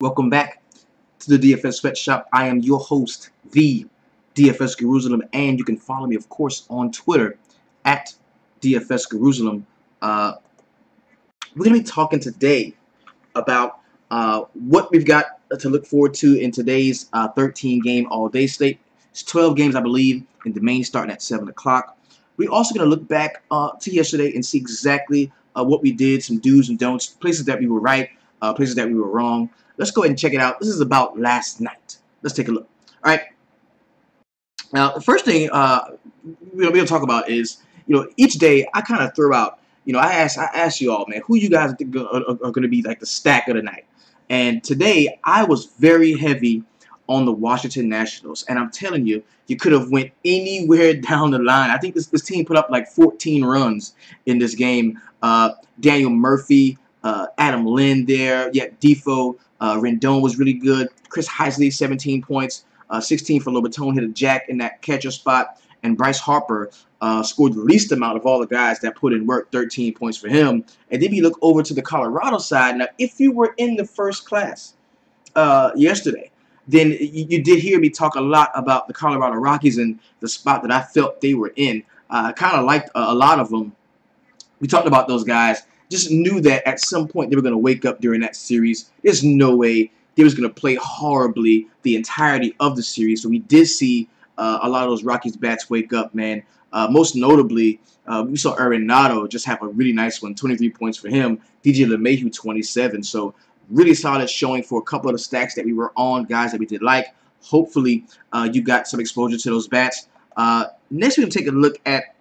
Welcome back to the DFS Sweatshop. I am your host, the DFS Jerusalem, and you can follow me, of course, on Twitter at DFS Jerusalem. We're going to be talking today about what we've got to look forward to in today's 13-game all-day slate. It's 12 games, I believe, in the main starting at 7 o'clock. We're also going to look back to yesterday and see exactly what we did, some do's and don'ts, places that we were right, places that we were wrong. Let's go ahead and check it out. This is about last night. Let's take a look. All right. Now, the first thing we're going to talk about is, each day I kind of throw out, I ask you all, man, who you guys think are going to be like the stack of the night. And today I was very heavy on the Washington Nationals, and I'm telling you, you could have went anywhere down the line. I think this team put up like 14 runs in this game. Daniel Murphy, Adam Lynn there, Defoe, Rendon was really good. Chris Heisley, 17 points, 16 for Lobatone, hit a jack in that catcher spot, and Bryce Harper scored the least amount of all the guys that put in work, 13 points for him. And then you look over to the Colorado side. Now, if you were in the first class yesterday, then you did hear me talk a lot about the Colorado Rockies and the spot that I felt they were in. I kind of liked a lot of them. We talked about those guys. Just knew that at some point they were going to wake up during that series. There's no way they was going to play horribly the entirety of the series. So we did see a lot of those Rockies bats wake up, man. Most notably, we saw Arenado just have a really nice one, 23 points for him. DJ LeMahieu, 27. So really solid showing for a couple of the stacks that we were on, guys that we did like. Hopefully, you got some exposure to those bats. Next, we're going to take a look at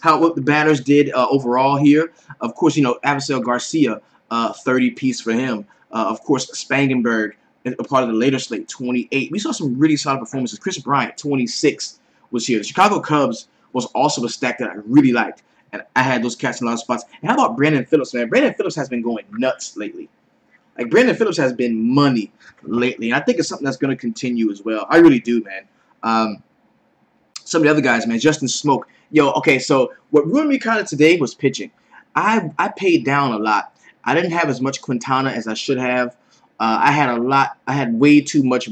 what the batters did overall here. Of course, Avisel Garcia, 30 piece for him. Of course, Spangenberg, a part of the later slate, 28. We saw some really solid performances. Chris Bryant, 26, was here. The Chicago Cubs was also a stack that I really liked, and I had those cats in a lot of spots. And how about Brandon Phillips, man? Brandon Phillips has been going nuts lately. Like, Brandon Phillips has been money lately, and I think it's something that's going to continue as well. I really do, man. Some of the other guys, man, Justin Smoke. Okay, so what ruined me kind of today was pitching. I paid down a lot. I didn't have as much Quintana as I should have. I had way too much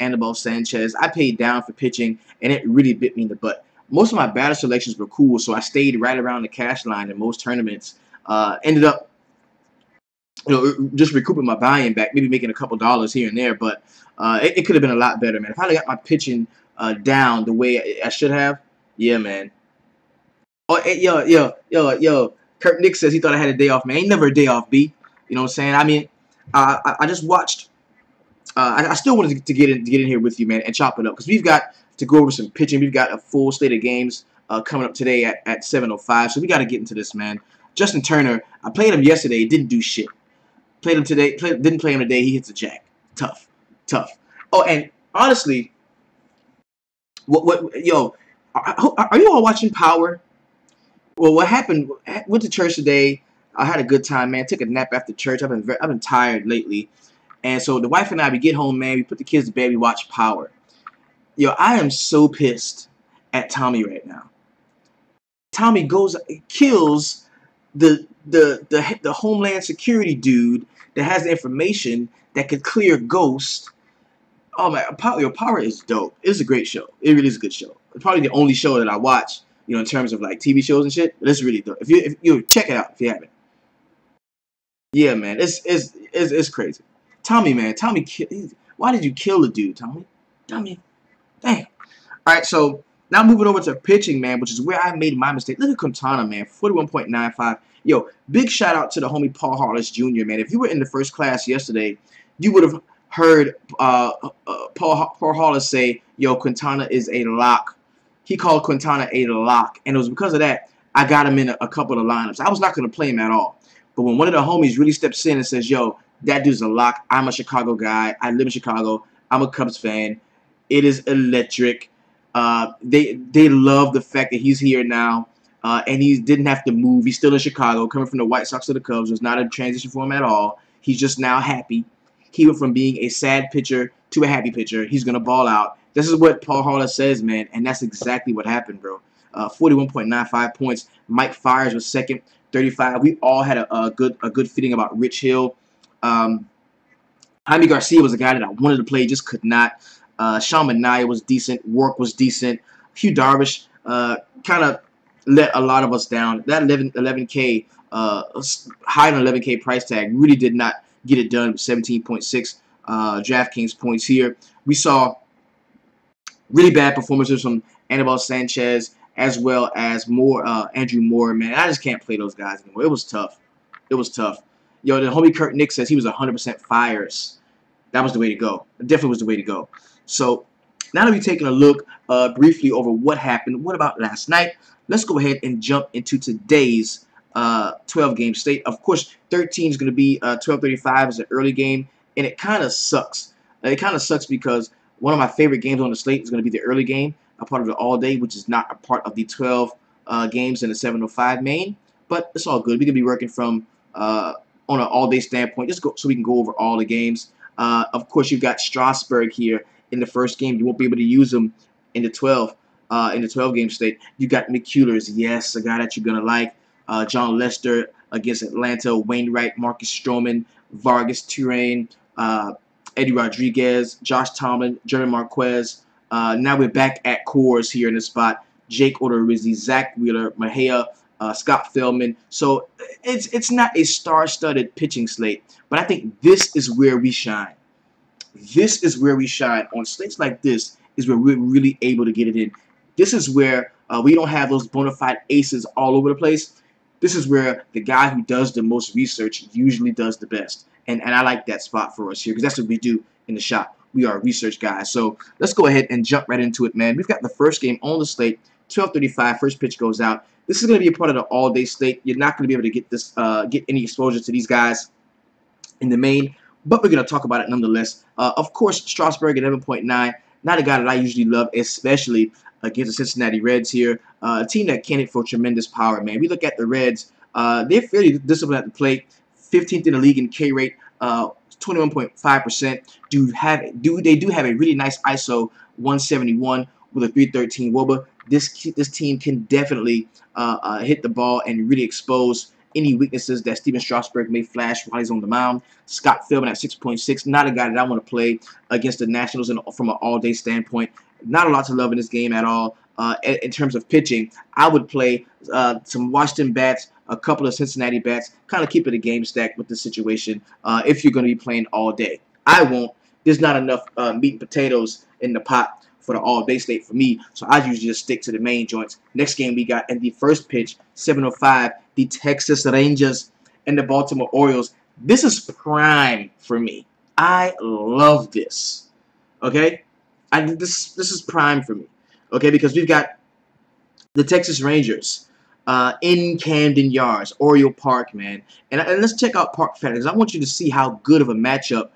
Anibal Sanchez. I paid down for pitching, and it really bit me in the butt. Most of my batter selections were cool, so I stayed right around the cash line in most tournaments. Ended up, just recouping my buy-in back, maybe making a couple dollars here and there, but it could have been a lot better, man. If I got my pitching down the way I should have, yeah, man. Oh, hey, yo. Kurt Nick says he thought I had a day off, man. Ain't never a day off, B. You know what I'm saying? I mean, I just watched. I still wanted to get in here with you, man, and chop it up because we've got to go over some pitching. We've got a full slate of games coming up today at 7:05, so we got to get into this, man. Justin Turner, I played him yesterday, didn't do shit. Played him today, didn't play him today. He hits a jack. Tough. Oh, and honestly, are you all watching Power? Well, what happened? Went to church today. I had a good time, man. Took a nap after church. I've been tired lately, and so the wife and I, we get home, man. We put the kids to bed. We watch Power. I am so pissed at Tommy right now. Tommy kills the Homeland Security dude that has the information that could clear Ghost. Oh man, Power is dope. It's a great show. It really is a good show. It's probably the only show that I watch, in terms of like TV shows and shit. But it's really dope. If you check it out if you haven't. Yeah, man, it's crazy. Tommy, man, why did you kill the dude, Tommy? Damn. All right, so now moving over to pitching, man, which is where I made my mistake. Look at Quintana, man, 41.95. Yo, big shout out to the homie Paul Hollis Jr., man. If you were in the first class yesterday, you would have heard Paul Hollis say, yo, Quintana is a lock. He called Quintana a lock, and it was because of that I got him in a couple of lineups. I was not going to play him at all. But when one of the homies really steps in and says, yo, that dude's a lock. I'm a Chicago guy. I live in Chicago. I'm a Cubs fan. It is electric. They love the fact that he's here now, and he didn't have to move. He's still in Chicago, coming from the White Sox to the Cubs. There's not a transition for him at all. He's just now happy. He went from being a sad pitcher to a happy pitcher. He's going to ball out. This is what Paul Hollis says, man, and that's exactly what happened, bro. 41.95 points. Mike Fiers was second, 35. We all had a good feeling about Rich Hill. Jaime Garcia was a guy that I wanted to play, just could not. Sean Manaea was decent. Work was decent. Hugh Darvish kind of let a lot of us down. That 11K, higher than 11K price tag really did not get it done with 17.6 DraftKings points here. We saw really bad performances from Anibal Sanchez as well as Andrew Moore. Man, I just can't play those guys anymore. It was tough. It was tough. Yo, the homie Kurt Nick says he was 100% fires. That was the way to go. It definitely was the way to go. So now that we've taken a look briefly over what happened, what about last night? Let's go ahead and jump into today's 12-game slate. Of course, 13 is going to be 12:35 is an early game, and it kind of sucks. It kind of sucks because one of my favorite games on the slate is going to be the early game, a part of the all-day, which is not a part of the 12 games in the 7:05 main. But it's all good. We can be working from on an all-day standpoint, just so we can go over all the games. Of course, you've got Strasburg here in the first game. You won't be able to use him in the 12-game slate. You got McCullers, yes, a guy that you're gonna like. John Lester against Atlanta, Wainwright, Marcus Stroman, Vargas Turane, Eddie Rodriguez, Josh Tomlin, Jeremy Marquez. Now we're back at Coarse here in the spot. Jake Odorizzi, Zach Wheeler, Mejia, Scott Feldman. So it's not a star-studded pitching slate, but I think this is where we shine. This is where we shine. On slates like this is where we're really able to get it in. This is where we don't have those bona fide aces all over the place. This is where the guy who does the most research usually does the best. And I like that spot for us here because that's what we do in the shop. We are research guys. So let's go ahead and jump right into it, man. We've got the first game on the slate, 12:35. First pitch goes out. This is going to be a part of the all-day slate. You're not going to be able to get this, get any exposure to these guys in the main, but we're going to talk about it nonetheless. Of course, Strasburg at 11.9. Not a guy that I usually love, especially against the Cincinnati Reds here. A team that can hit for tremendous power, man. We look at the Reds. They're fairly disciplined at the plate. 15th in the league in K rate. 21.5%. They do have a really nice ISO 171 with a 313 WOBA. This team can definitely hit the ball and really expose any weaknesses that Steven Strasburg may flash while he's on the mound. Scott Feldman at 6.6, not a guy that I want to play against the Nationals from an all-day standpoint. Not a lot to love in this game at all. In terms of pitching, I would play some Washington bats, a couple of Cincinnati bats, kind of keep it a game stack with the situation if you're going to be playing all day. I won't. There's not enough meat and potatoes in the pot for the all-day slate for me, so I usually just stick to the main joints. Next game we got in the first pitch, 7:05, the Texas Rangers and the Baltimore Orioles. This is prime for me. I love this. Okay, this is prime for me. Okay, because we've got the Texas Rangers in Camden Yards, Oriole Park, man. And let's check out Park Factors. I want you to see how good of a matchup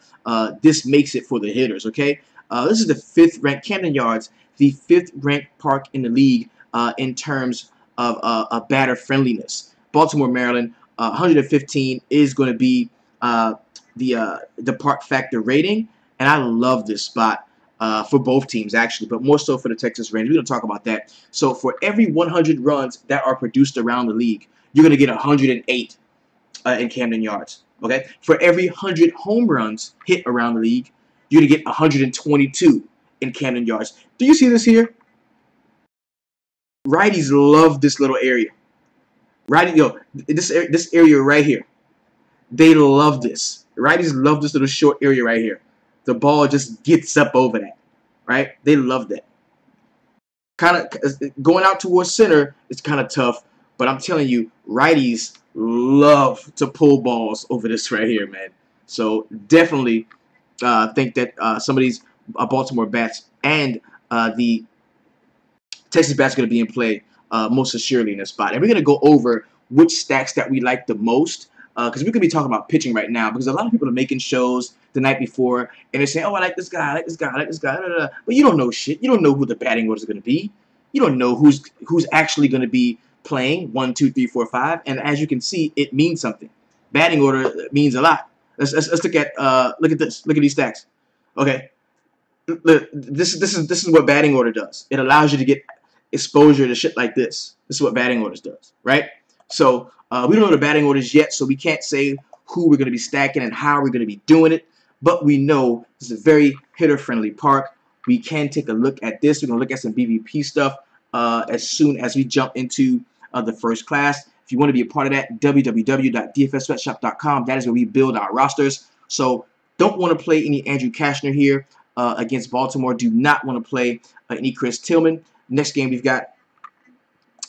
this makes it for the hitters, okay? This is the 5th ranked Camden Yards, the 5th ranked park in the league in terms of batter friendliness. Baltimore, Maryland, 115 is going to be the Park Factor rating, and I love this spot for both teams actually, but more so for the Texas Rangers. We're going to talk about that. So for every 100 runs that are produced around the league, you're going to get 108 in Camden Yards. Okay, for every 100 home runs hit around the league, you're going to get 122 in Camden Yards. Do you see this here? Righties love this little area. This area right here. They love this. Righties love this little short area right here. The ball just gets up over that, right? They love that. Kind of going out towards center is kind of tough, but I'm telling you, righties love to pull balls over this right here, man. So definitely think that some of these Baltimore bats and the Texas bats are going to be in play most assuredly in this spot. And we're going to go over which stacks that we like the most because we could be talking about pitching right now because a lot of people are making shows the night before and they're saying, oh, I like this guy, I like this guy, I like this guy, but you don't know shit. You don't know who the batting orders are going to be. You don't know who's actually going to be playing 1, 2, 3, 4, 5, and as you can see, it means something. Batting order means a lot. Let's look at this. Look at these stacks. Okay, this is what batting order does. It allows you to get exposure to shit like this. This is what batting orders does, right? So we don't know the batting orders yet, so we can't say who we're going to be stacking and how we're going to be doing it. but we know this is a very hitter-friendly park. We can take a look at this. We're going to look at some BVP stuff as soon as we jump into the first class. If you want to be a part of that, www.dfssweatshop.com. That is where we build our rosters. So don't want to play any Andrew Cashner here against Baltimore. Do not want to play any Chris Tillman. Next game we've got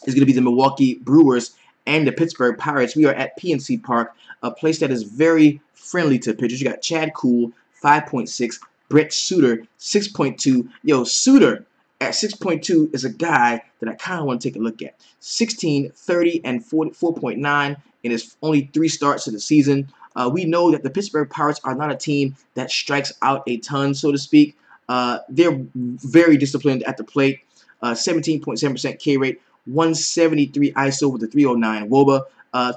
is going to be the Milwaukee Brewers and the Pittsburgh Pirates. We are at PNC Park, a place that is very friendly to pitchers. You got Chad Kuhl, 5.6, Brett Suter, 6.2. Yo, Suter at 6.2 is a guy that I kind of want to take a look at. 16, 30, and 4.9 in his only 3 starts of the season. We know that the Pittsburgh Pirates are not a team that strikes out a ton, so to speak. They're very disciplined at the plate. 17.7% K rate, 173 ISO with a 309 WOBA.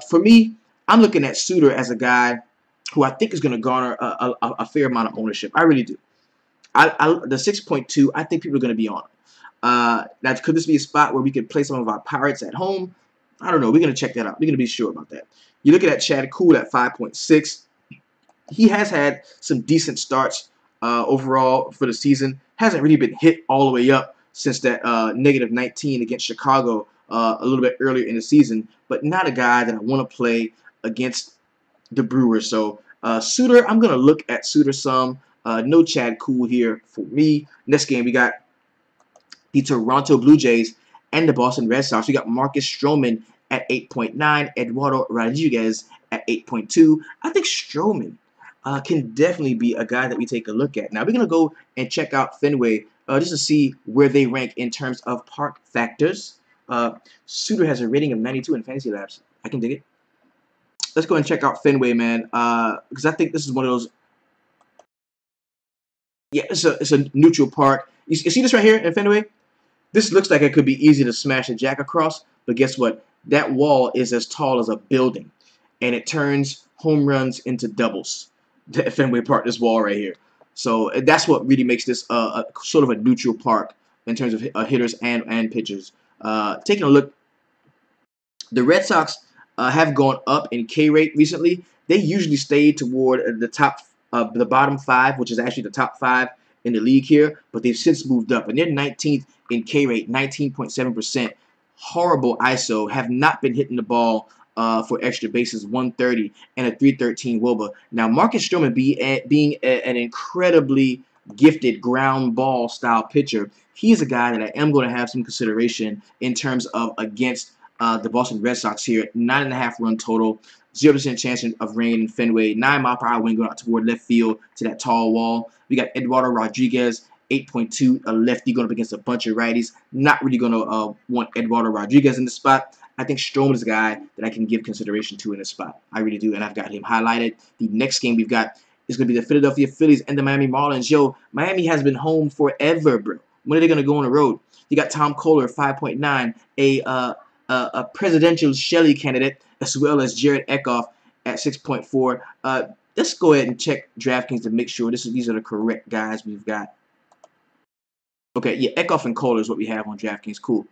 For me, I'm looking at Suter as a guy who I think is going to garner a fair amount of ownership. I really do. The 6.2, I think people are going to be on it. Now, could this be a spot where we could play some of our Pirates at home? I don't know. We're going to check that out. We're going to be sure about that. You're looking at Chad Kuhl at 5.6. He has had some decent starts overall for the season. Hasn't really been hit all the way up since that -19 against Chicago a little bit earlier in the season, but not a guy that I want to play against the Brewers. So Suter, I'm going to look at Suter some. No Chad Kuhl here for me. Next game, we got the Toronto Blue Jays and the Boston Red Sox. We got Marcus Stroman at 8.9, Eduardo Rodriguez at 8.2. I think Stroman can definitely be a guy that we take a look at. Now, we're going to go and check out Fenway just to see where they rank in terms of park factors. Suter has a rating of 92 in Fantasy Labs. I can dig it. Let's go and check out Fenway, man, because I think this is one of those. Yeah, it's a neutral park. You see this right here in Fenway? This looks like it could be easy to smash a jack across, but guess what? That wall is as tall as a building, and it turns home runs into doubles. Fenway Park, this wall right here. So that's what really makes this a sort of a neutral park in terms of hitters and pitchers. Taking a look, the Red Sox have gone up in K rate recently. They usually stay toward the bottom 5, which is actually the top 5 in the league here, but they've since moved up, and they're 19th in K rate, 19.7%. Horrible ISO, have not been hitting the ball for extra bases, 130 and a 313 WOBA. Now, Marcus Stroman, being an incredibly gifted ground ball style pitcher, he's a guy that I am going to have some consideration in terms of against the Boston Red Sox here. 9.5 run total, 0% chance of rain in Fenway, 9-mile-per-hour wind going out toward left field to that tall wall. We got Eduardo Rodriguez, 8.2, a lefty going up against a bunch of righties. Not really going to want Eduardo Rodriguez in the spot. I think Stroman is a guy that I can give consideration to in this spot. I really do, and I've got him highlighted. The next game we've got is going to be the Philadelphia Phillies and the Miami Marlins. Yo, Miami has been home forever, bro. When are they going to go on the road? You got Tom Kohler, 5.9, a presidential Shelley candidate, as well as Jared Eckhoff at 6.4. Let's go ahead and check DraftKings to make sure these are the correct guys we've got. Okay, yeah, Eckhoff and Kohler is what we have on DraftKings. Cool.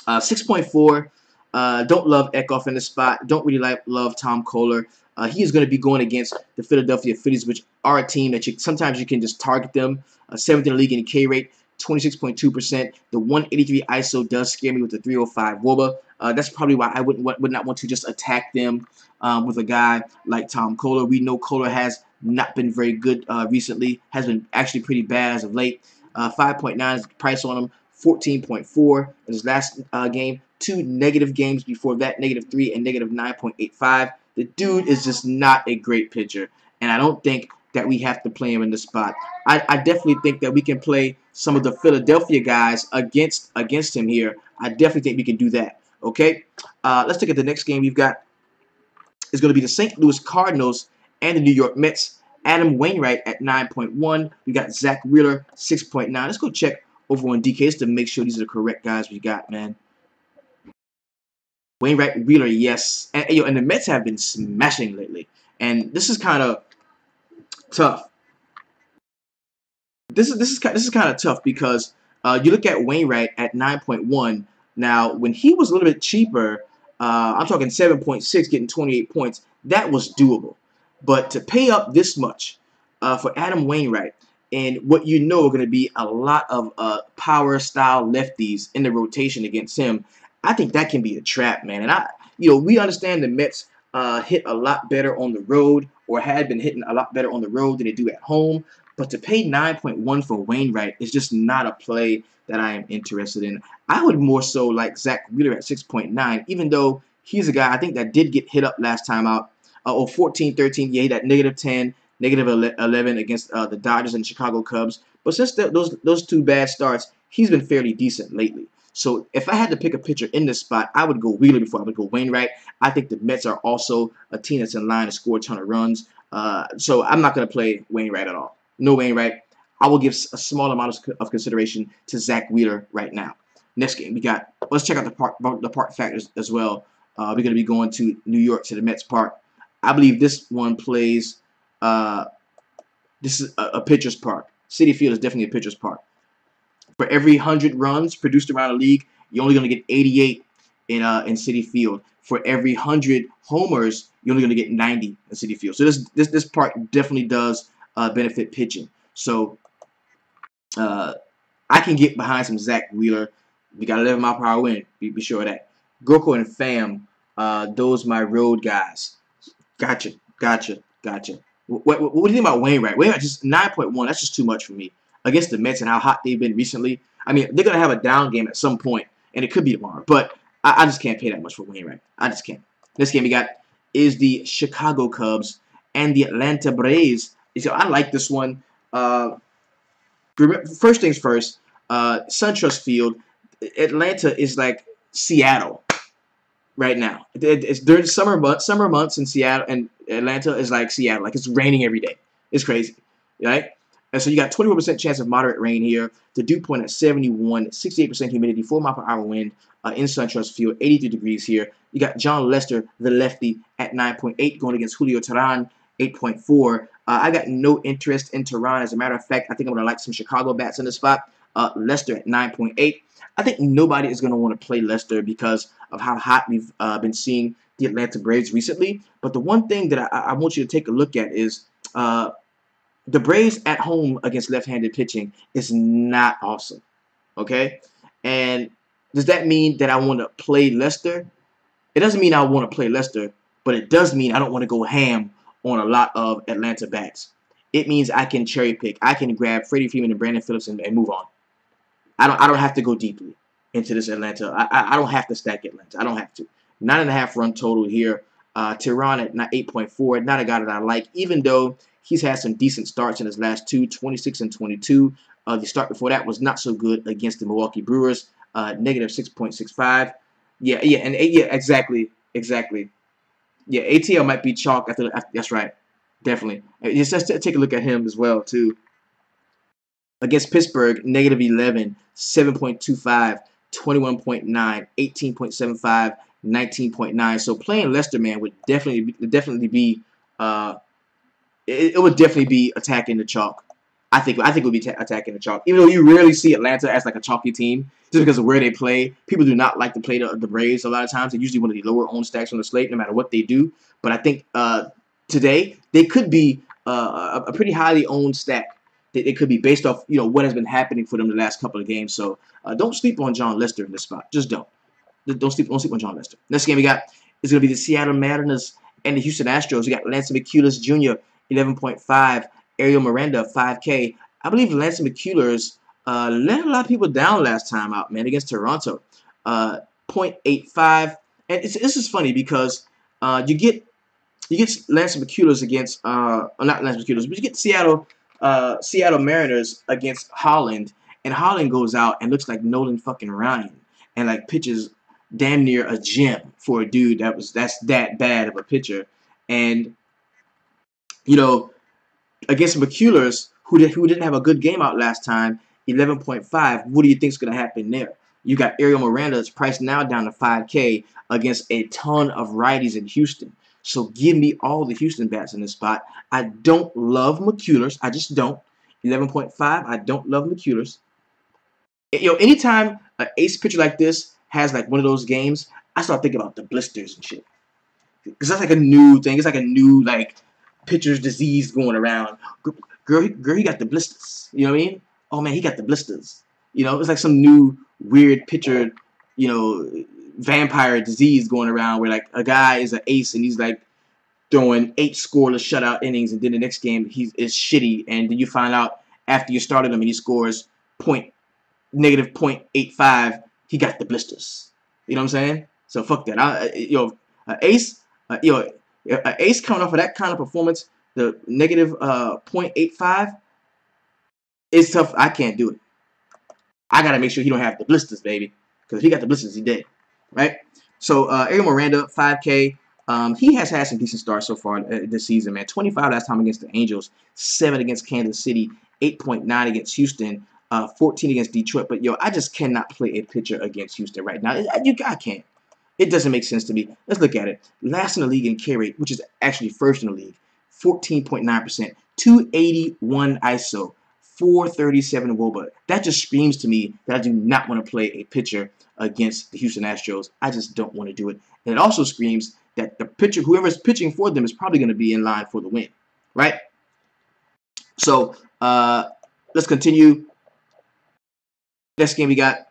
6.4. Don't love Eckhoff in the spot. Don't really love Tom Kohler. He is going to be going against the Philadelphia Phillies, which are a team that sometimes you can just target them. 7th in the league in K rate, 26.2%. The 183 ISO does scare me with the 305 WOBA. That's probably why I would not want to just attack them with a guy like Tom Kohler. We know Kohler has not been very good recently. Has been actually pretty bad as of late. 5.9 is the price on him. 14.4 in his last game. 2 negative games before that, -3 and -9.85. The dude is just not a great pitcher, and I don't think that we have to play him in the spot. I definitely think that we can play some of the Philadelphia guys against him here. I definitely think we can do that. Okay, let's look at the next game we've got. It's going to be the St. Louis Cardinals and the New York Mets. Adam Wainwright at 9.1. We got Zach Wheeler, 6.9. Let's go check over on DK just to make sure these are the correct guys we got, man. Wainwright, Wheeler, yes. And the Mets have been smashing lately. And this is kind of tough. This is kind of tough because you look at Wainwright at 9.1. Now, when he was a little bit cheaper, I'm talking 7.6, getting 28 points. That was doable. But to pay up this much for Adam Wainwright, and what you know are going to be a lot of power style lefties in the rotation against him, I think that can be a trap, man. And we understand the Mets hit a lot better on the road, or had been hitting a lot better on the road than they do at home. But to pay 9.1 for Wainwright is just not a play that I am interested in. I would more so like Zach Wheeler at 6.9, even though he's a guy I think that did get hit up last time out. 14-13, yeah, that -10, -11 against the Dodgers and Chicago Cubs. But since those two bad starts, he's been fairly decent lately. So if I had to pick a pitcher in this spot, I would go Wheeler before I would go Wainwright. I think the Mets are also a team that's in line to score a ton of runs. So I'm not going to play Wainwright at all. No Wainwright. I will give a small amount of consideration to Zach Wheeler right now. Next game, let's check out the park factors as well. We're going to be going to New York, to the Mets Park. I believe this one plays, this is a pitcher's park. Citi Field is definitely a pitcher's park. For every 100 runs produced around the league, you're only going to get 88 in Citi Field. For every 100 homers, you're only going to get 90 in Citi Field. So this park definitely does benefit pitching. So I can get behind some Zach Wheeler. We got 11 mile per hour wind. Be sure of that. Gorko and Pham, those my road guys. Gotcha. What do you think about Wainwright? Wainwright just 9.1. That's just too much for me against the Mets and how hot they've been recently. I mean, they're gonna have a down game at some point, and it could be tomorrow. But I just can't pay that much for Wainwright. I just can't. This game we got is the Chicago Cubs and the Atlanta Braves. So I like this one. First things first. SunTrust Field. Atlanta is like Seattle right now. It's during summer months in Seattle, and Atlanta is like Seattle. Like, it's raining every day. It's crazy, right? And so you got 24% chance of moderate rain here. The dew point at 71, 68% humidity, 4 mile per hour wind in SunTrust Field, 83 degrees here. You got John Lester, the lefty, at 9.8 going against Julio Teheran, 8.4. I got no interest in Teheran. As a matter of fact, I think I'm going to like some Chicago bats in the spot. Lester at 9.8. I think nobody is going to want to play Lester because of how hot we've been seeing the Atlanta Braves recently. But the one thing that I want you to take a look at is the Braves at home against left-handed pitching is not awesome. Okay? And does that mean that I want to play Lester? It doesn't mean I want to play Lester, but it does mean I don't want to go ham on a lot of Atlanta bats. It means I can cherry pick. I can grab Freddie Freeman and Brandon Phillips and move on. I don't have to go deeply into this Atlanta. I don't have to stack Atlanta. I don't have to. 9.5 run total here. Teheran at 8.4. Not a guy that I like, even though he's had some decent starts in his last two, 26 and 22. The start before that was not so good against the Milwaukee Brewers. Negative 6.65. Yeah, exactly. Yeah, ATL might be chalk after that's right. Definitely. Just take a look at him as well, too. Against Pittsburgh, negative 11, 7.25, 21.9, 18.75, 19.9. So playing Lester, man, would definitely be it would definitely be attacking the chalk. I think it would be attacking the chalk. Even though you rarely see Atlanta as like a chalky team, just because of where they play. People do not like to play the Braves a lot of times. They're usually one of the lower owned stacks on the slate, no matter what they do. But I think today they could be a pretty highly owned stack. It could be based off, what has been happening for them the last couple of games. So don't sleep on John Lester in this spot. Just don't. Don't sleep on John Lester. Next game we got is going to be the Seattle Mariners and the Houston Astros. We got Lance McCullers Jr. 11.5, Ariel Miranda 5K. I believe Lance McCullers let a lot of people down last time out, man, against Toronto. 0.85, and this is funny because you get Lance McCullers against not Lance McCullers, but you get Seattle Mariners against Holland, and Holland goes out and looks like Nolan fucking Ryan, and like pitches damn near a gem for a dude that's that bad of a pitcher. And against McCullers, who didn't have a good game out last time, 11.5. What do you think is going to happen there? You got Ariel Miranda that's priced now down to 5K against a ton of righties in Houston. So give me all the Houston bats in this spot. I don't love McCullers. I just don't. 11.5. I don't love McCullers. Anytime an ace pitcher like this has like one of those games, I start thinking about the blisters and shit. Because that's like a new thing. It's like a new pitcher's disease going around. Girl, he got the blisters. You know what I mean? Oh man, he got the blisters. You know, it's like some new weird pitcher, you know, vampire disease going around where like a guy is an ace and he's like throwing 8 scoreless shutout innings, and then the next game he is shitty, and then you find out after you started him and he scores negative .85, he got the blisters. You know what I'm saying? So fuck that. Ace, an ace coming off of that kind of performance, the negative .85 is tough. I can't do it. I gotta make sure he don't have the blisters, baby, because if he got the blisters, he dead, right? So Ariel Miranda, 5K. He has had some decent starts so far this season, man. 25 last time against the Angels, 7 against Kansas City, 8.9 against Houston, 14 against Detroit. But yo, I just cannot play a pitcher against Houston right now. I can't. It doesn't make sense to me. Let's look at it. Last in the league in K rate, which is actually first in the league, 14.9%, 281 ISO, 437 WOBA. That just screams to me that I do not want to play a pitcher against the Houston Astros. I just don't want to do it. And it also screams that the pitcher, whoever's pitching for them, is probably going to be in line for the win, right? So let's continue. Next game we got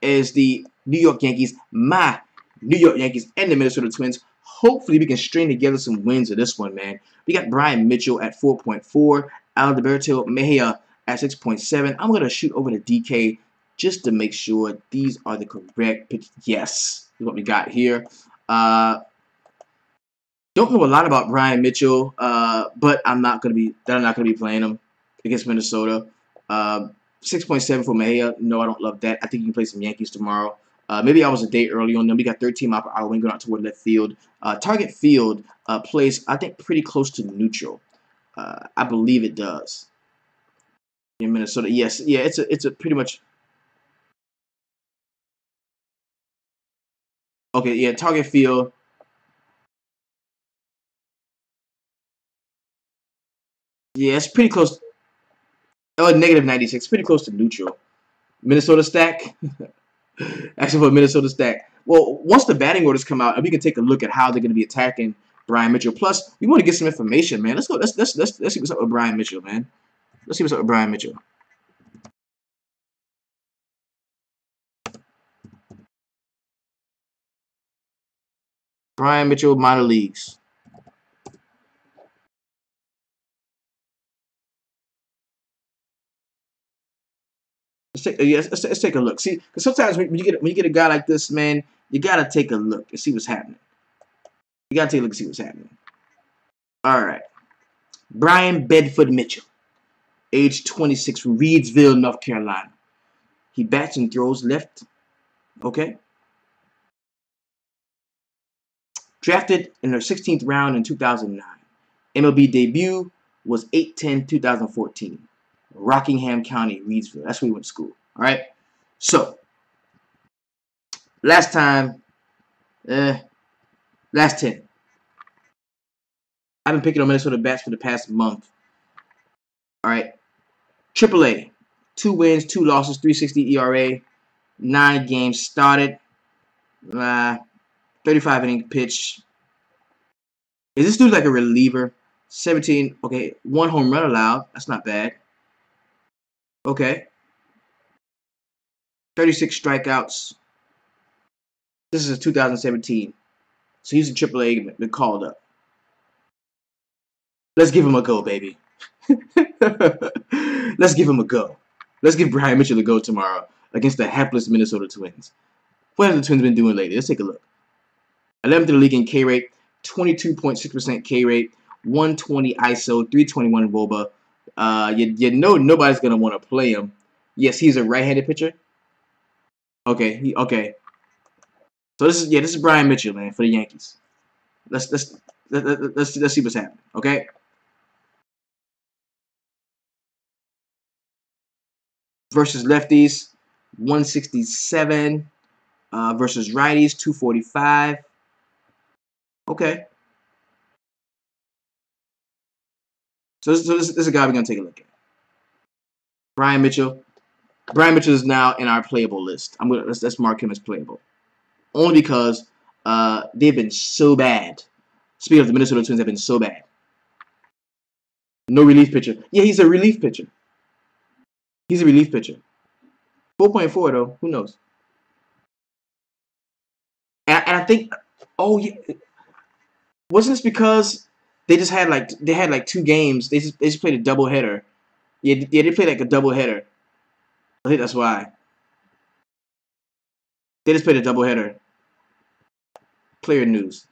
is the New York Yankees, my New York Yankees, and the Minnesota Twins. Hopefully we can string together some wins of this one, man. We got Brian Mitchell at 4.4, Alberto Mejia at 6.7. I'm going to shoot over to DK just to make sure these are the correct pitches. Yes, is what we got here. Don't know a lot about Brian Mitchell, but I'm not gonna be playing him against Minnesota. 6.7 for Mejia. No, I don't love that. I think you can play some Yankees tomorrow. Maybe I was a day early on them. We got 13 mile per hour wind going out toward left field. Target field plays, I think, pretty close to neutral. I believe it does. In Minnesota, yes, yeah, it's a pretty much. Okay, yeah, target field. Yeah, it's pretty close. Oh, negative 96. Pretty close to neutral. Minnesota stack. Actually, for Minnesota stack. Well, once the batting orders come out, and we can take a look at how they're going to be attacking Brian Mitchell. Plus, we want to get some information, man. Let's go. Let's see what's up with Brian Mitchell, man. Let's see what's up with Brian Mitchell. Brian Mitchell, minor leagues. Let's take a look. See, because sometimes when you get a guy like this, man, you gotta take a look and see what's happening. You gotta take a look and see what's happening. All right, Brian Bedford Mitchell, age 26, from Reidsville, North Carolina. He bats and throws left. Okay. Drafted in the 16th round in 2009. MLB debut was 8/10/2014. Rockingham County, Reidsville. That's where he went to school. All right. So, last 10. I've been picking on Minnesota bats for the past month. All right. AAA, 2 wins, 2 losses, 3.60 ERA, 9 games started, 35 inning pitch. Is this dude like a reliever? 17. Okay, 1 home run allowed. That's not bad. Okay. 36 strikeouts. This is 2017. So he's in AAA, been called up. Let's give him a go, baby. Let's give him a go. Let's give Brian Mitchell a go tomorrow against the hapless Minnesota Twins. What have the Twins been doing lately? Let's take a look. 11th in the league in K rate, 22.6% K rate, 120 ISO, 321 WOBA. You know nobody's gonna want to play him. Yes, he's a right-handed pitcher. Okay, okay. So this is Brian Mitchell, man, for the Yankees. Let's see what's happening. Okay. Versus lefties, 167. Versus righties, 245. Okay. So this is a guy we're gonna take a look at. Brian Mitchell. Brian Mitchell is now in our playable list. Let's mark him as playable. Only because they've been so bad. Speaking of the Minnesota Twins, have been so bad. No relief pitcher. Yeah, he's a relief pitcher. He's a relief pitcher. 4.4 though. Who knows? And I think, oh yeah, wasn't this because they had like 2 games? They just played a doubleheader. Yeah, they played like a doubleheader. I think that's why they just played a doubleheader. Player news.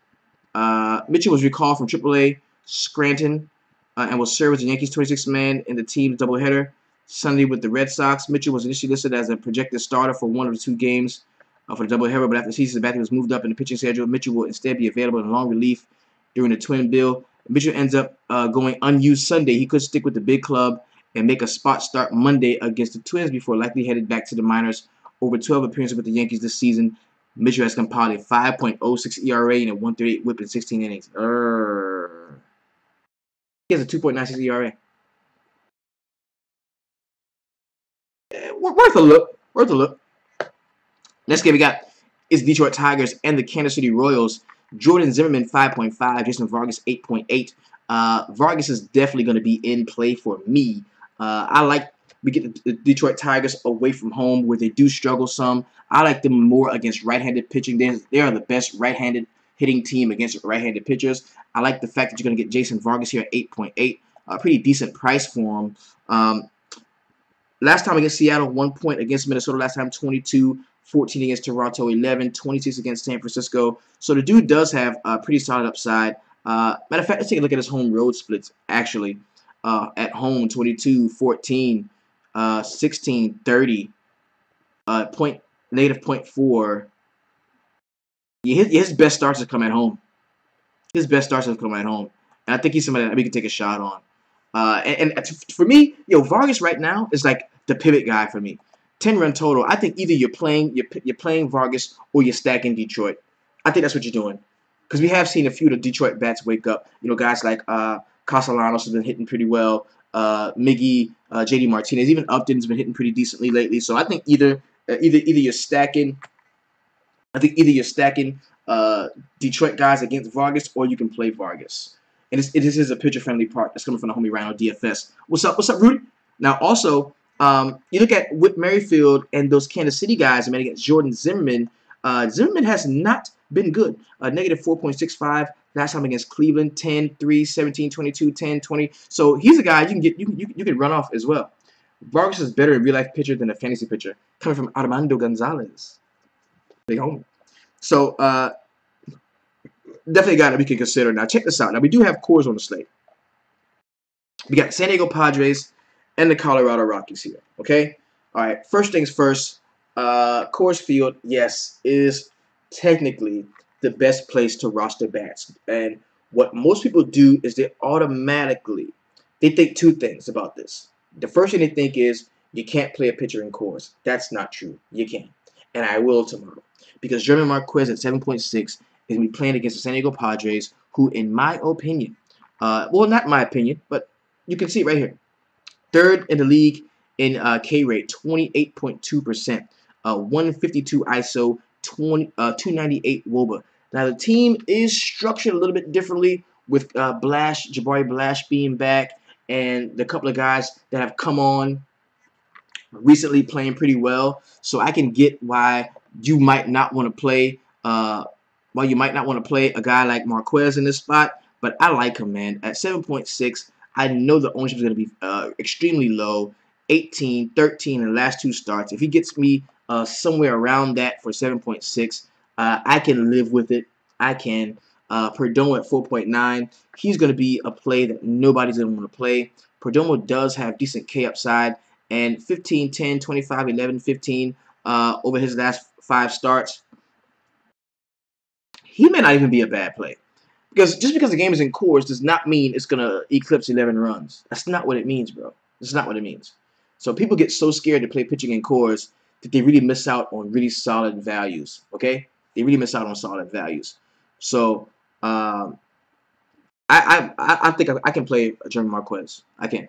Mitchell was recalled from AAA Scranton and will serve as the Yankees' 26th man in the team's doubleheader Sunday with the Red Sox. Mitchell was initially listed as a projected starter for one of the 2 games for the doubleheader, but after the season sabbatical was moved up in the pitching schedule, Mitchell will instead be available in long relief during the twin bill. Mitchell ends up going unused Sunday. He could stick with the big club and make a spot start Monday against the Twins before likely headed back to the minors. Over 12 appearances with the Yankees this season, Mitchell has compiled a 5.06 ERA and a 1.38 WHIP in 16 innings. He has a 2.96 ERA. Worth a look. Worth a look. Next game we got is Detroit Tigers and the Kansas City Royals. Jordan Zimmerman 5.5, Jason Vargas 8.8. Vargas is definitely going to be in play for me. I like we get the Detroit Tigers away from home where they do struggle some. I like them more against right-handed pitching. They are the best right-handed hitting team against right-handed pitchers. I like the fact that you're going to get Jason Vargas here at 8.8. A pretty decent price for him. Last time against Seattle, 1 point against Minnesota. Last time, 22, 14 against Toronto, 11, 26 against San Francisco. So the dude does have a pretty solid upside. Matter of fact, let's take a look at his home road splits, actually. At home, 22, 14, 16, 30, negative 0.4. Yeah, his best starts have come at home. His best starts have come at home. And I think he's somebody that we can take a shot on. And for me, Vargas right now is like the pivot guy for me. 10-run total. I think either you're playing Vargas or you're stacking Detroit. I think that's what you're doing. Because we have seen a few of the Detroit bats wake up. Guys like Castellanos has been hitting pretty well. Miggy, JD Martinez, even Upton's been hitting pretty decently lately. So I think either you're stacking. I think either you're stacking Detroit guys against Vargas, or you can play Vargas. And this is a pitcher-friendly part that's coming from the homie Rhino DFS. What's up, Rudy? Now, also, you look at Whit Merrifield and those Kansas City guys, man, against Jordan Zimmerman. Zimmerman has not been good. Negative 4.65 last time against Cleveland, 10, 3, 17, 22, 10, 20. So he's a guy you can run off as well. Vargas is better in real-life pitcher than a fantasy pitcher, coming from Armando Gonzalez. Big home. So, definitely a guy that we can consider. Now, check this out. Now, we do have Coarse on the slate. We got San Diego Padres and the Colorado Rockies here. Okay? All right. First things first. Coarse Field, yes, is technically the best place to roster bats. And what most people do is they think 2 things about this. The first thing they think is you can't play a pitcher in Coarse. That's not true. You can. And I will tomorrow. Because German Marquez at 7.6 is going to be playing against the San Diego Padres, who, in my opinion, well, not my opinion, but you can see it right here. 3rd in the league in K rate, 28.2%, 152 ISO, 298 WOBA. Now, the team is structured a little bit differently with Jabari Blash being back, and the couple of guys that have come on recently playing pretty well. So I can get why you might not want to play a guy like Marquez in this spot, but I like him, man. At 7.6, I know the ownership is going to be extremely low. 18, 13 in the last 2 starts. If he gets me somewhere around that for 7.6, I can live with it. I can. Perdomo at 4.9. He's going to be a play that nobody's going to want to play. Perdomo does have decent K upside, and 15, 10, 25, 11, 15 over his last 5 starts. He may not even be a bad play. Because just because the game is in Coarse does not mean it's going to eclipse 11 runs. That's not what it means, bro. That's not what it means. So people get so scared to play pitching in Coarse that they really miss out on really solid values, okay? They really miss out on solid values. So I think I can play German Marquez. I can.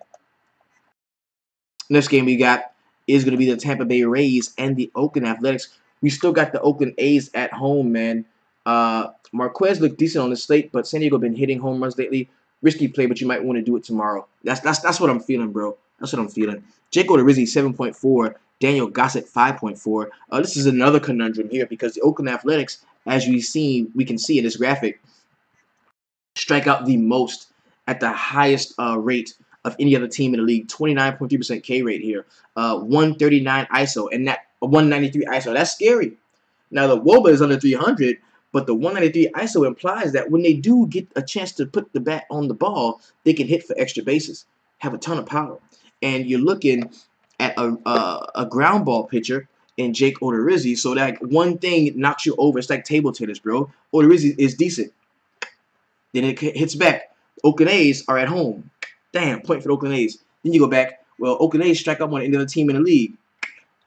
Next game we got is going to be the Tampa Bay Rays and the Oakland Athletics. We still got the Oakland A's at home, man. Marquez looked decent on the slate, but San Diego been hitting home runs lately. Risky play, but you might want to do it tomorrow. That's what I'm feeling, bro. That's what I'm feeling. Jake Odorizzi 7.4, Daniel Gossett 5.4. This is another conundrum here because the Oakland Athletics, as we can see in this graphic, strike out the most at the highest rate of any other team in the league. 29.3% K rate here. 139 ISO and that 193 ISO. That's scary. Now the WOBA is under 300, but the 193 ISO implies that when they do get a chance to put the bat on the ball, they can hit for extra bases, have a ton of power. And you're looking at a ground ball pitcher in Jake Odorizzi, so that one thing knocks you over. It's like table tennis, bro. Odorizzi is decent. Then it hits back. Oakland A's are at home. Damn, point for the Oakland A's. Then you go back. Well, Oakland A's strike out on any other team in the league.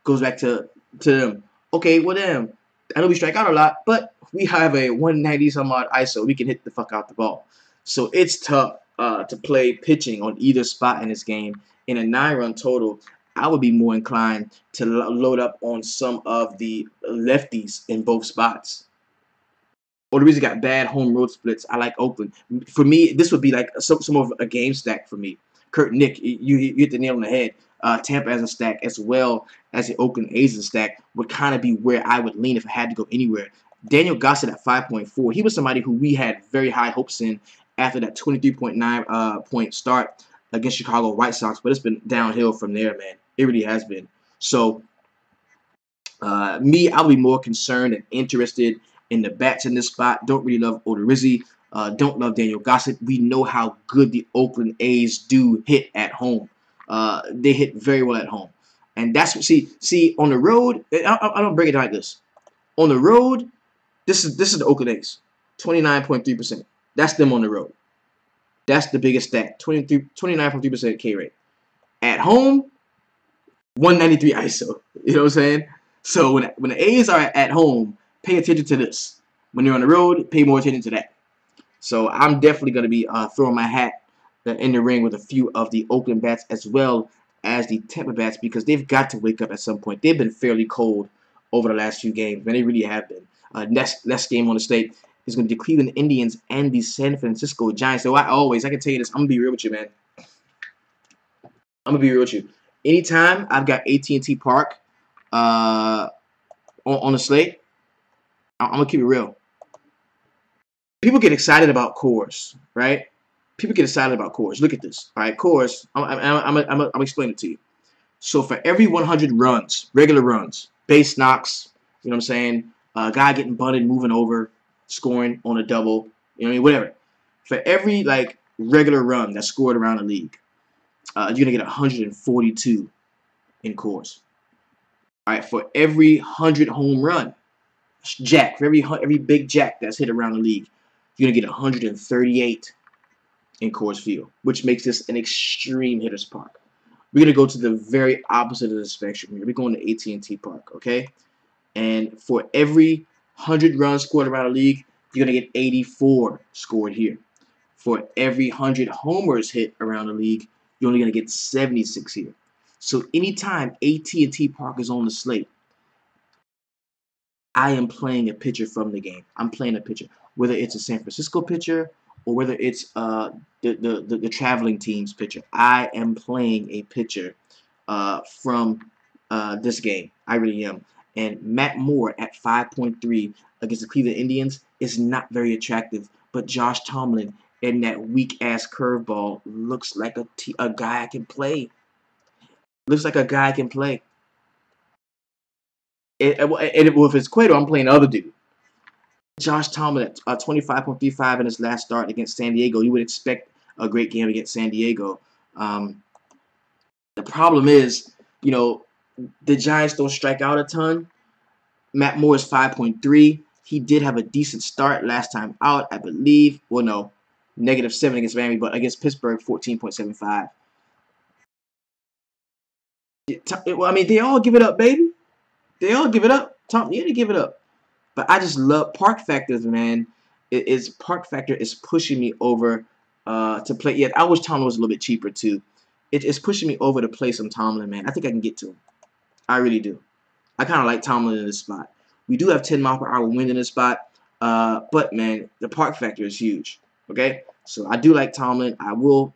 Goes back to them. Okay, well, damn. I know we strike out a lot, but we have a 190 some odd ISO. We can hit the fuck out the ball. So it's tough to play pitching on either spot in this game. In a 9-run total, I would be more inclined to load up on some of the lefties in both spots. Odorizzi got bad home road splits. I like Oakland. For me, this would be like some of a game stack for me. Kurt Nick, you hit the nail on the head. Tampa as a stack as well as the Oakland A's as a stack would kind of be where I would lean if I had to go anywhere. Daniel Gossett at 5.4. He was somebody who we had very high hopes in after that 23.9 point start against Chicago White Sox, but it's been downhill from there, man. It really has been. So, me, I would be more concerned and interested in the bats in this spot. Don't really love Odorizzi. Don't love Daniel Gossett. We know how good the Oakland A's do hit at home. They hit very well at home. And that's what, see on the road, I don't break it down like this. On the road, this is the Oakland A's. 29.3%. That's them on the road. That's the biggest stat. 29.3% K rate. At home, 193 ISO. You know what I'm saying? So when the A's are at home, pay attention to this. When you're on the road, pay more attention to that. So I'm definitely going to be throwing my hat in the ring with a few of the Oakland bats as well as the Tampa bats because they've got to wake up at some point. They've been fairly cold over the last few games, man. They really have been. Next game on the slate is going to be the Cleveland Indians and the San Francisco Giants. So I can tell you this. I'm going to be real with you, man. I'm going to be real with you. Anytime I've got AT&T Park on the slate, I'm going to keep it real. People get excited about Coarse, right? People get excited about Coarse. Look at this. All right, Coarse, I'm explaining it to you. So for every 100 runs, regular runs, base knocks, you know what I'm saying, a guy getting bunted, moving over, scoring on a double, you know what I mean, whatever. For every, like, regular run that's scored around the league, you're going to get 142 in Coarse. All right, for every 100 home run, jack, for every big jack that's hit around the league, you're going to get 138 in Coarse Field, which makes this an extreme hitter's park. We're going to go to the very opposite of the spectrum here. We're going to AT&T Park, okay? And for every 100 runs scored around the league, you're going to get 84 scored here. For every 100 homers hit around the league, you're only going to get 76 here. So anytime AT&T Park is on the slate, I am playing a pitcher from the game. I'm playing a pitcher, whether it's a San Francisco pitcher or whether it's the traveling team's pitcher. I am playing a pitcher from this game. I really am. And Matt Moore at 5.3 against the Cleveland Indians is not very attractive. But Josh Tomlin in that weak-ass curveball looks like a guy I can play. Looks like a guy I can play. And if it's Cueto, I'm playing the other dude. Josh Tomlin at 25.35 in his last start against San Diego. You would expect a great game against San Diego. The problem is, you know, the Giants don't strike out a ton. Matt Moore is 5.3. He did have a decent start last time out, I believe. Well, no, -7 against Miami, but against Pittsburgh, 14.75. Well, I mean, they all give it up, baby. They all give it up. Tom, you need to give it up. But I just love park factors, man. Park factor is pushing me over to play. Yeah, I wish Tomlin was a little bit cheaper too. It's pushing me over to play some Tomlin, man. I think I can get to him. I really do. I kind of like Tomlin in this spot. We do have 10 mile per hour wind in this spot, but man, the park factor is huge. Okay, so I do like Tomlin. I will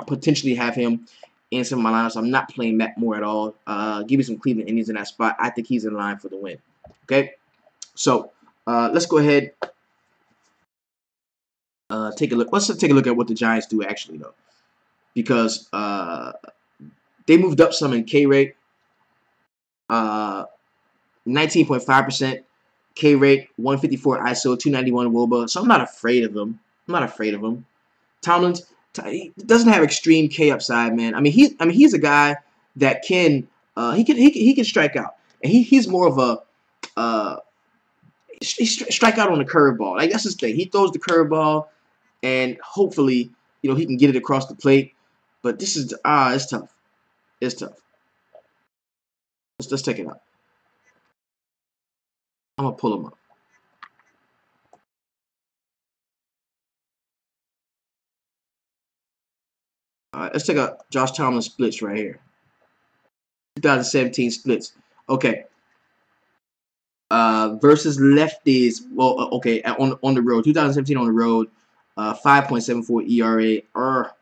potentially have him in some of my lineups. I'm not playing Matt Moore at all. Give me some Cleveland Indians in that spot. I think he's in line for the win. Okay, so let's go ahead. Take a look. Let's take a look at what the Giants do actually though, because they moved up some in K rate. 19.5% K rate, 154 ISO, 291 WOBA. So I'm not afraid of them. I'm not afraid of them. Tomlin's he doesn't have extreme K upside, man. I mean he's a guy that can he can strike out, and he's more of a he strike out on the curveball. Like that's his thing. He throws the curveball, and hopefully he can get it across the plate. But this is it's tough. It's tough. Let's take it out. I'm gonna pull him up. All right, let's take a Josh Tomlin splits right here. 2017 splits. Okay. Versus lefties. Well, okay, on the road. 2017 on the road. 5.74 ERA.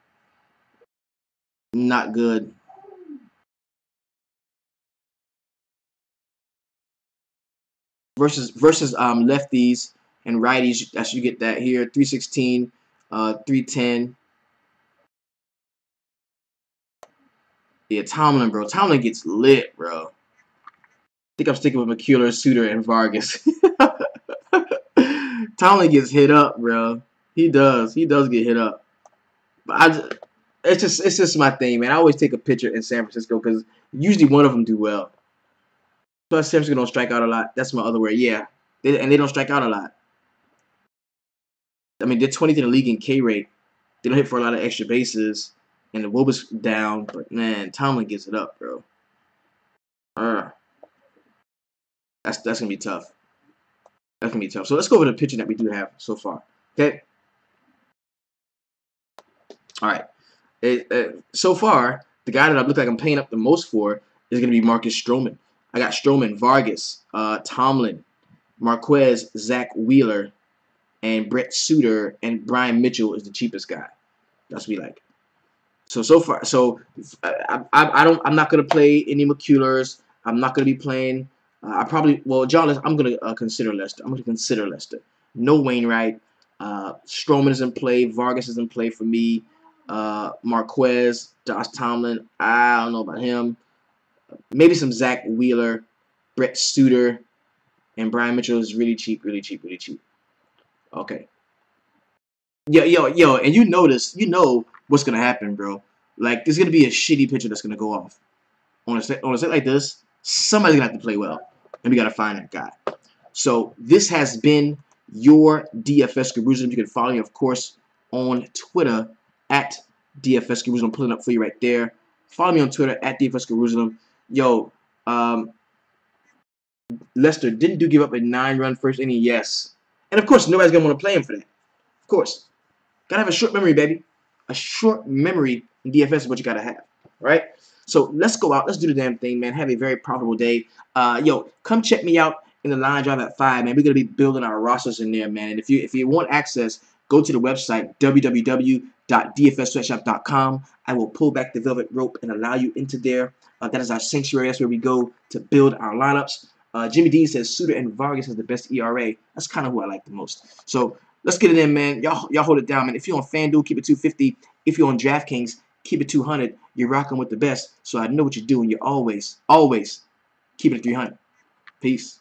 Not good. Versus lefties and righties. That's you get that here. 316, 310. Yeah, Tomlin, bro. Tomlin gets lit, bro. I think I'm sticking with McCuller, Suter, and Vargas. Tomlin gets hit up, bro. He does. He does get hit up. But it's just my thing, man. I always take a pitcher in San Francisco because usually one of them do well. So San Francisco don't strike out a lot. That's my other word. Yeah, and they don't strike out a lot. I mean, they're 20th in the league in K rate. They don't hit for a lot of extra bases, and the WOBA's down. But man, Tomlin gets it up, bro. That's gonna be tough. That's gonna be tough. So let's go over the pitching that we do have so far. Okay. All right. So far, the guy that I look like I'm paying up the most for is going to be Marcus Stroman. I got Stroman, Vargas, Tomlin, Marquez, Zach Wheeler, and Brett Suter, and Brian Mitchell is the cheapest guy. That's what we like. So far, I'm not going to play any McCullers. I'm not going to be playing. I'm going to consider Lester. I'm going to consider Lester. No Wainwright. Stroman is in play. Vargas is in play for me. Marquez, Josh Tomlin, I don't know about him. Maybe some Zach Wheeler, Brett Suter, and Brian Mitchell is really cheap, really cheap, really cheap. Okay. Yo, and you know what's gonna happen, bro. Like there's gonna be a shitty pitcher that's gonna go off on a set like this. Somebody's gonna have to play well, and we gotta find that guy. So this has been your DFS Jerusalem. You can follow me, of course, on Twitter at DFS Jerusalem. I'm pulling up for you right there. Follow me on Twitter at DFS Jerusalem. Yo, Lester didn't give up a 9-run first inning. Yes, and of course nobody's gonna want to play him for that. Of course, gotta have a short memory, baby. A short memory in DFS is what you gotta have. Right? So let's go out. Let's do the damn thing, man. Have a very profitable day. Yo, come check me out in the line drive at 5, man. We're gonna be building our rosters in there, man. And if you want access, go to the website www.dfssweatshop.com. I will pull back the velvet rope and allow you into there. That is our sanctuary. That's where we go to build our lineups. Jimmy D says Suter and Vargas has the best ERA. That's kind of who I like the most. So let's get it in, man. Y'all hold it down, man. If you're on FanDuel, keep it 250. If you're on DraftKings, keep it 200. You're rocking with the best. So I know what you're doing. You're always keeping it 300. Peace.